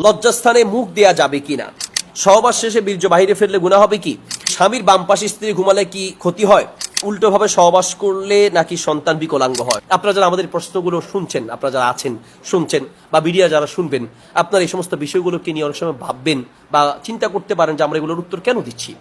লজ্জাস্থানে মুখ দেয়া যাবে কিনা, সহবাস শেষে বীর্য বাহিরে ফেললে গুনাহ হবে কি, স্বামীর বাম পাশে স্ত্রী ঘুমালে কি ক্ষতি হয়, উল্টোভাবে সহবাস করলে নাকি সন্তান বিকলাঙ্গ হয়। আপনারা যারা আমাদের প্রশ্নগুলো শুনছেন, আপনারা যারা আছেন শুনছেন বা মিডিয়া যারা শুনবেন, আপনারা এই সমস্ত বিষয়গুলোকে নিয়ে অনেক সময় ভাববেন বা চিন্তা করতে পারেন যে আমরা এগুলোর উত্তর কেন দিচ্ছি।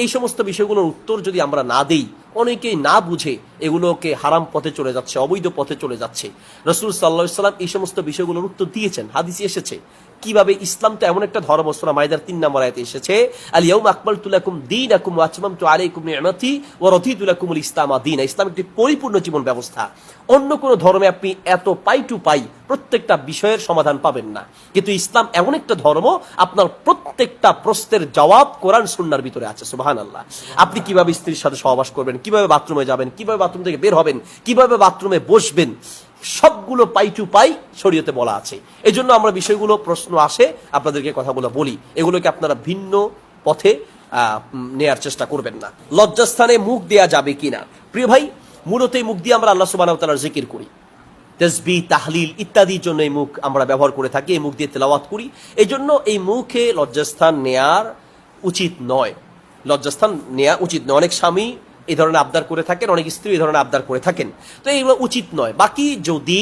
এই সমস্ত বিষয়গুলোর উত্তর যদি আমরা না দিই, অনেকেই না বুঝে এগুলোকে হারাম পথে চলে যাচ্ছে, অবৈধ পথে চলে যাচ্ছে। রাসূল সাল্লাল্লাহু আলাইহি সাল্লাম এই সমস্ত বিষয়গুলোর উত্তর দিয়েছেন, হাদিসে এসেছে কিভাবে ইসলাম তো এমন একটা ধর্ম। সূরা মাইদার 3 নম্বর আয়াতে এসেছে, আল ইয়াউমা আকমালতু লাকুম দীনাকুম ওয়া আতমামতু আলাইকুম নি'মাতি ওয়া রাদিতু লাকুমুল ইসলামা দীনা। ইসলাম একটি পরিপূর্ণ জীবন ব্যবস্থা। অন্য কোনো ধর্মে আপনি এত পাই টু পাই প্রত্যেকটা বিষয়ের সমাধান পাবেন না, কিন্তু ইসলাম এমন একটা ধর্ম আপনার প্রত্যেকটা প্রশ্নের জবাব কোরআন সুন্নাহর ভিতরে আছে। সুবহানাল্লাহ। আপনি কিভাবে স্ত্রীর সাথে সহবাস করবেন, কিভাবে বাথরুমে যাবেন, কিভাবে বাথরুম থেকে বের হবেন, কিভাবে বাথরুমে বসবেন, সবগুলো পাই টু পাই শরীয়তে বলা আছে। এই জন্য আমরা বিষয়গুলো প্রশ্ন আসে আপনাদেরকে কথাগুলো বলি, এগুলোকে আপনারা ভিন্ন পথে নেয়ার চেষ্টা করবেন না। লজ্জাস্থানে মুখ দেয়া যাবে কিনা, প্রিয় ভাই, মূলত এই মুখ দিয়ে আমরা আল্লাহ সুবহানাহু ওয়া তাআলার জিকির করি, তাসবিহ তাহলিল ইত্যাদির জন্য এই মুখ আমরা ব্যবহার করে থাকি, এই মুখ দিয়ে তেলাওয়াত করি। এই জন্য এই মুখে লজ্জাস্থান নেয়ার উচিত নয়, লজ্জাস্থান নেওয়া উচিত নয়। অনেক স্বামী এই ধরনের আবদার করে থাকেন, অনেক স্ত্রী এই ধরনের আবদার করে থাকেন, তো এইগুলো উচিত নয়। বাকি যদি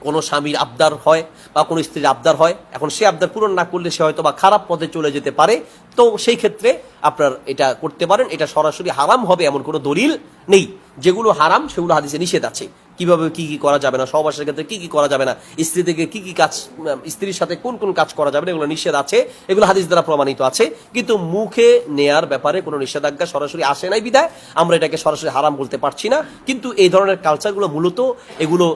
কোনো স্বামীর আবদার হয় বা কোনো স্ত্রীর আবদার হয়, এখন সে আবদার পূরণ না করলে সে হয়তো বা খারাপ পথে চলে যেতে পারে, তো সেই ক্ষেত্রে আপনার এটা করতে পারেন। এটা সরাসরি হারাম হবে এমন কোনো দলিল নেই। যেগুলো হারাম সেগুলো হাদিসে নিষেধ আছে, কিভাবে কি কি করা যাবে না, সহবাসের ক্ষেত্রে কি কি করা যাবে না, স্ত্রী থেকে কি কি কাজ, স্ত্রীর সাথে কোন কোন কাজ করা যাবে না, এগুলো নিষেধ আছে, এগুলো হাদিস দ্বারা প্রমাণিত আছে। কিন্তু মুখে নেয়ার ব্যাপারে কোনো নিষেধাজ্ঞা সরাসরি আসে নাই বিধায় আমরা এটাকে সরাসরি হারাম বলতে পারছি না। কিন্তু এই ধরনের কালচারগুলো মূলত এগুলো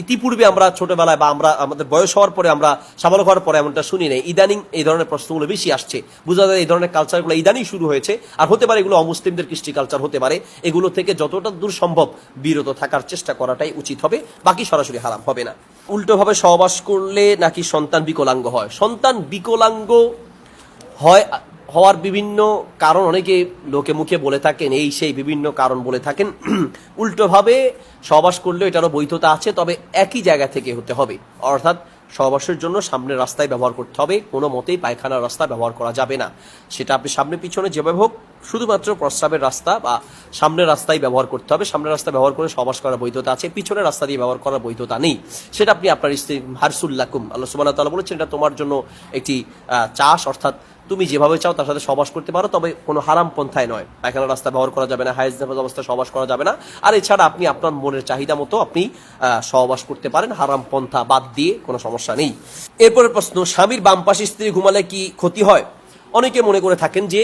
ইতিপূর্বে আমরা ছোটবেলায় বা আমরা আমাদের বয়স হওয়ার পরে, আমরা সাবালক হওয়ার পরে এমনটা শুনি নাই। ইদানিং এই ধরনের প্রশ্নগুলো বেশি আসছে, বোঝা যায় এই ধরনের কালচারগুলো ইদানিং শুরু হয়েছে। আর হতে পারে এগুলো অমুসলিমদের কৃষ্টি কালচার হতে পারে। এগুলো থেকে যতটা দূর সম্ভব বিরত থাকার চেষ্টা করাটাই উচিত হবে, বাকি সরাসরি হারাম হবে না। উল্টোভাবে সহবাস করলে নাকি সন্তান বিকলাঙ্গ হয়, সন্তান বিকলাঙ্গ হয় হওয়ার বিভিন্ন কারণ অনেকে লোকে মুখে বলে থাকেন, এই সেই বিভিন্ন কারণ বলে থাকেন। উল্টোভাবে সহবাস করলে এটারও বৈধতা আছে, তবে একই জায়গা থেকে হতে হবে, অর্থাৎ সহবাসের জন্য সামনের রাস্তায় ব্যবহার করতে হবে, কোনো মতেই পায়খানার রাস্তা ব্যবহার করা যাবে না। সেটা আপনি সামনে পিছনে যেভাবে হোক, শুধুমাত্র প্রস্রাবের রাস্তা বা সামনের রাস্তায় ব্যবহার করতে হবে। সামনের রাস্তা ব্যবহার করে সহবাস করার বৈধতা আছে, পিছনের রাস্তা দিয়ে ব্যবহার করার বৈধতা নেই। সেটা আপনি আপনার স্ত্রী হারসুল্লাকুম, আল্লাহ সুবহানাহু ওয়া তাআলা বলেছেন এটা তোমার জন্য একটি চাষ, অর্থাৎ তুমি যেভাবে চাও তার সাথে সহবাস করতে পারো, তবে কোনো হারাম পন্থায় নয়। পায়খানার রাস্তা ব্যবহার করা যাবে না, হায়েজ নেফাজ অবস্থায় সহবাস করা যাবে না। আর এছাড়া আপনি আপনার মনের চাহিদা মতো আপনি সহবাস করতে পারেন, হারাম পন্থা বাদ দিয়ে, কোনো সমস্যা নেই। এরপরের প্রশ্ন, স্বামীর বাম পাশে স্ত্রী ঘুমালে কি ক্ষতি হয়? অনেকে মনে করে থাকেন যে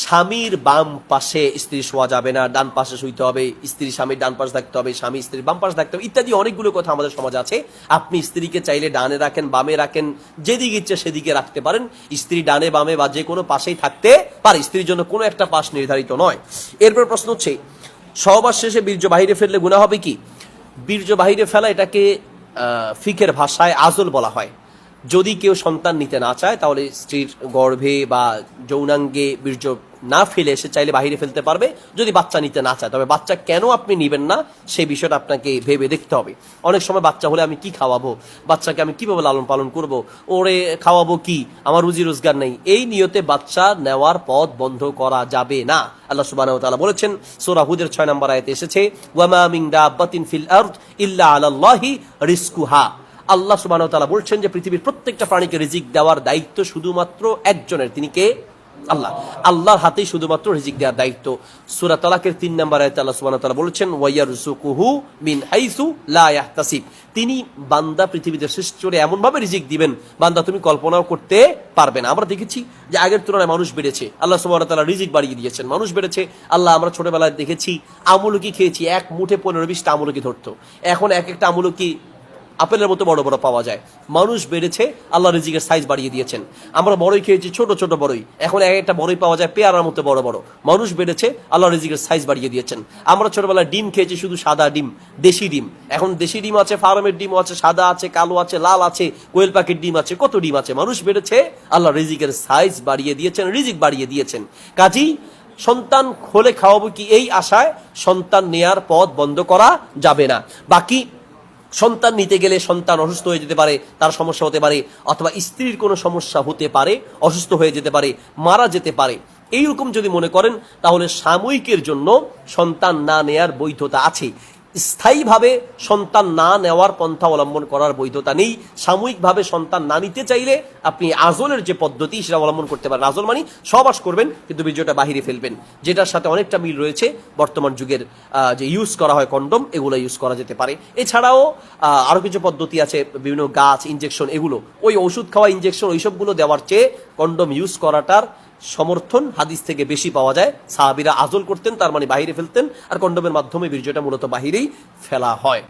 স্বামীর বাম পাশে স্ত্রী শোয়া যাবে না, ডান পাশে শুইতে হবে, স্ত্রী স্বামীর ডান পাশে থাকতে হবে, স্বামী স্ত্রীর বাম পাশে থাকতে হবে, ইত্যাদি অনেকগুলো কথা আমাদের সমাজে আছে। আপনি স্ত্রীকে চাইলে ডানে রাখেন, বামে রাখেন, যেদিকে ইচ্ছে সেদিকে রাখতে পারেন। স্ত্রী ডানে বামে বা যে কোনো পাশেই থাকতে পারে, স্ত্রীর জন্য কোনো একটা পাশ নির্ধারিত নয়। এরপর প্রশ্ন হচ্ছে, সহবাস শেষে বীর্য বাহিরে ফেললে গুনাহ হবে কি? বীর্য বাহিরে ফেলা এটাকে ফিকের ভাষায় আজল বলা হয়। যদি কেউ সন্তান নিতে না চায় তাহলে স্ত্রীর গর্ভে বা যৌনাঙ্গে বীর্য না ফেলে সে চাইলে বাহিরে ফেলতে পারবে, যদি বাচ্চা নিতে না চায়। তবে বাচ্চা কেন আপনি নেবেন না সেই বিষয়টা আপনাকে ভেবে দেখতে হবে। অনেক সময় বাচ্চা হলে আমি কি খাওয়াবো, বাচ্চাকে আমি কিভাবে লালন পালন করব, ওরে খাওয়াবো কি, আমার রুজি রোজগার নেই, এই নিয়তে বাচ্চা নেওয়ার পথ বন্ধ করা যাবে না। আল্লাহ সুবহানাহু ওয়া তাআলা বলেছেন, সূরা হুদের 6 নম্বর আয়াতে এসেছে, ওয়া মা মিন দাব্বাতিন ফিল আরদ ইল্লা আলাল্লাহি রিজকুহা। আল্লাহ সুবহানাহু ওয়া তাআলা বলছেন যে পৃথিবীর প্রত্যেকটা প্রাণীকে রিজিক দেওয়ার দায়িত্ব শুধুমাত্র একজনের, তিনি কে? আল্লাহ। আল্লাহর হাতেই শুধুমাত্র রিজিক দেওয়ার দায়িত্ব। সূরা তালাকের 3 নম্বর আয়াতে আল্লাহ সুবহানাহু ওয়া তাআলা বলেছেন, ওয়া ইয়ারযুকুহু মিন হাইসু লা ইয়াহতাসিব। তিনি বান্দা পৃথিবীতে সৃষ্টি করে এমন ভাবে রিজিক দিবেন বান্দা তুমি কল্পনাও করতে পারবে না। আমরা দেখেছি যে আগের তুলনায় মানুষ বেড়েছে, আল্লাহ সুবহানাহু ওয়া তাআলা রিজিক বাড়িয়ে দিয়েছেন, মানুষ বেড়েছে। আল্লাহ, আমরা ছোটবেলায় দেখেছি আমলকি খেয়েছি, এক মুঠে 15-20টা আমলকি ধরতো, এখন এক একটা আমলকি আপেলের মতো বড় বড় পাওয়া যায়। মানুষ বেড়েছে, আল্লাহ রিজিকের সাইজ বাড়িয়ে দিয়েছেন। আমরা বড়ই খেয়েছি, ছোট ছোট বড়ই, এখন এক একটা বড়ই পাওয়া যায় পেয়ারার মতো বড় বড়। মানুষ বেড়েছে, আল্লাহ রিজিকের সাইজ বাড়িয়ে দিয়েছেন। আমরা ছোটবেলায় ডিম খেয়েছি, শুধু সাদা ডিম, দেশি ডিম। এখন দেশি ডিম আছে, ফার্মের ডিম আছে, সাদা আছে, কালো আছে, লাল আছে, কোয়েল পাখির ডিম আছে, কত ডিম আছে। মানুষ বেড়েছে, আল্লাহ রিজিকের সাইজ বাড়িয়ে দিয়েছেন, রিজিক বাড়িয়ে দিয়েছেন। কাজেই সন্তান হলে খাওয়াবো কি এই আশায় সন্তান নেয়ার পথ বন্ধ করা যাবে না। বাকি সন্তান নিতে গেলে সন্তান অসুস্থ হয়ে যেতে পারে, তার সমস্যা হতে পারে, অথবা স্ত্রীর কোনো সমস্যা হতে পারে, অসুস্থ হয়ে যেতে পারে, মারা যেতে পারে। এইরকম যদি মনে করেন তাহলে সাময়িকের জন্য সন্তান না নেয়ার বৈধতা আছে। স্থায়ীভাবে সন্তান না নেওয়ার পন্থা অবলম্বন করার বৈধতা নেই। সাময়িকভাবে সন্তান না নিতে চাইলে আপনি আজলের যে পদ্ধতি সেটা অবলম্বন করতে পারেন। আজল মানে সহবাস করবেন কিন্তু বীর্যটা বাহিরে ফেলবেন, যেটার সাথে অনেকটা মিল রয়েছে বর্তমান যুগের যে ইউজ করা হয় কন্ডম, এগুলো ইউজ করা যেতে পারে। এছাড়াও আরো কিছু পদ্ধতি আছে, বিভিন্ন গাছ, ইনজেকশন, এগুলো ওই ওষুধ খাওয়া ইনজেকশন ওইসবগুলো দেওয়ার চেয়ে কন্ডম ইউজ করাটার সমর্থন হাদিস থেকে বেশি পাওয়া যায়। সাহাবীরা আজল করতেন, তার মানে বাহিরে ফেলতেন, আর কন্ডমের মাধ্যমে বীর্যটা মূলত বাহিরেই ফেলা হয়।